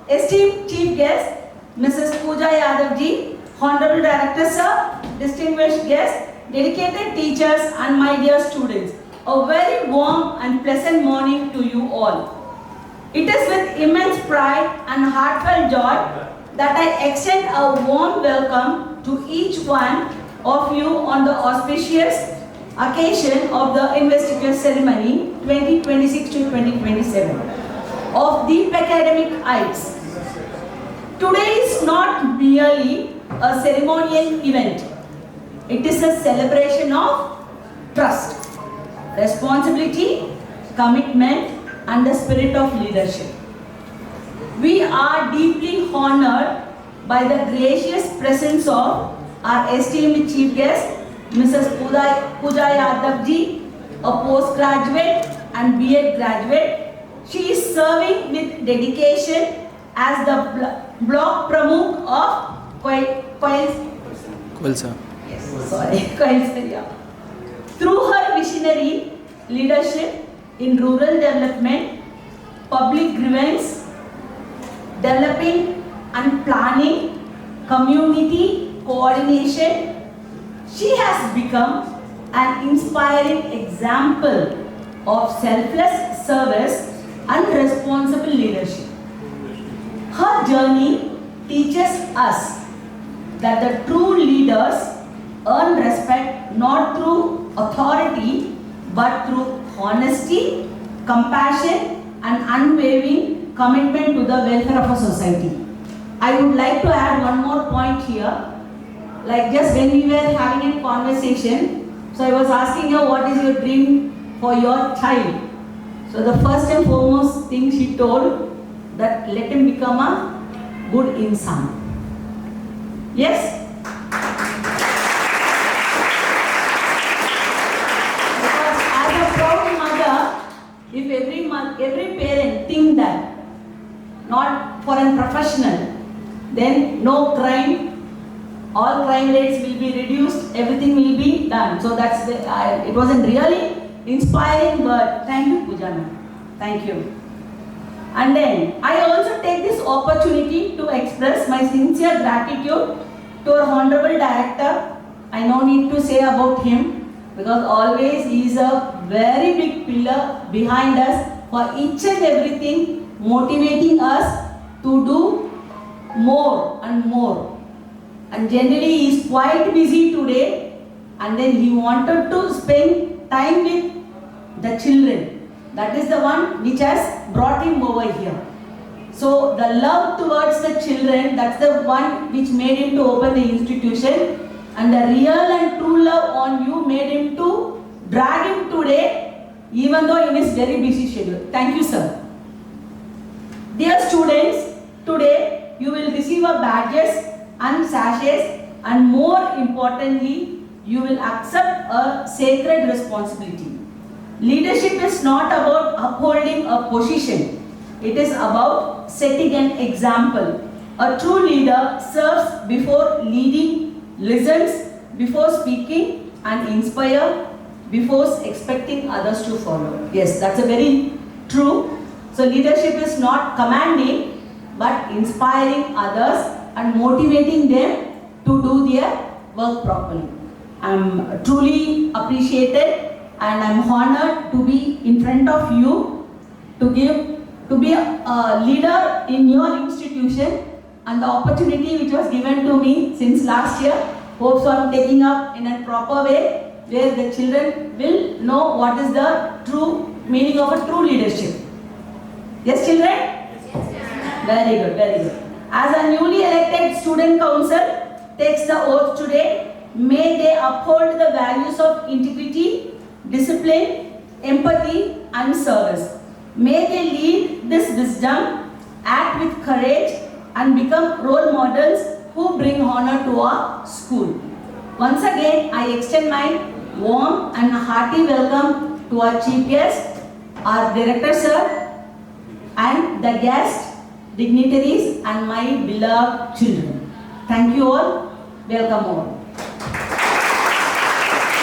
esteemed chief guest, Mrs. Pooja Yadav ji, Honorable Director Sir, distinguished guests, dedicated teachers and my dear students, a very warm and pleasant morning to you all. It is with immense pride and heartfelt joy that I extend a warm welcome to each one of you on the auspicious occasion of the investiture ceremony 2026 to 2027 of Deep Academic Heights. Today is not merely a ceremonial event. It is a celebration of trust, responsibility, commitment, and the spirit of leadership. We are deeply honored by the gracious presence of our esteemed chief guest, Mrs. Pooja Yadav ji, a postgraduate and B.Ed graduate. She is serving with dedication as the block pramukh of Khalsa. Through her visionary leadership in rural development, public grievance, developing and planning, community coordination, she has become an inspiring example of selfless service and responsible leadership. Her journey teaches us that the true leaders earn respect not through authority but through honesty, compassion, and unwavering commitment to the welfare of a society. I would like to add one more point here. Like just when we were having a conversation, so I was asking her what is your dream for your child. So the first and foremost thing she told that let him become a good insan. Yes? Because as a proud mother, if every parent think that, not for a professional, then no crime, all crime rates will be reduced, everything will be done. So that's it was a really inspiring word. Thank you, Pooja ma'am. Thank you. And then I also take this opportunity to express my sincere gratitude to our Honorable Director. I no need to say about him because always he is a very big pillar behind us for each and everything, motivating us to do more and more. And generally he is quite busy today, and then he wanted to spend time with the children. That is the one which has brought him over here. So the love towards the children, that's the one which made him to open the institution, and the real and true love on you made him to drag him today, even though in his very busy schedule. Thank you, sir. Dear students, today you will receive a badges and sachets, and more importantly, you will accept a sacred responsibility. Leadership is not about upholding a position. It is about setting an example. A true leader serves before leading, listens before speaking, and inspires before expecting others to follow. Yes, that's a very true. So leadership is not commanding, but inspiring others and motivating them to do their work properly. I'm truly appreciated and I'm honored to be in front of you to be a leader in your institution, and the opportunity which was given to me since last year, hope so I'm taking up in a proper way where the children will know what is the true meaning of a true leadership. Yes, children? Yes. Very good, very good. As a newly elected student council takes the oath today, may they uphold the values of integrity, discipline, empathy, and service. May they lead this wisdom, act with courage, and become role models who bring honor to our school. Once again, I extend my warm and hearty welcome to our chief guest, our director sir, and the guests, dignitaries, and my beloved children. Thank you all. Welcome all.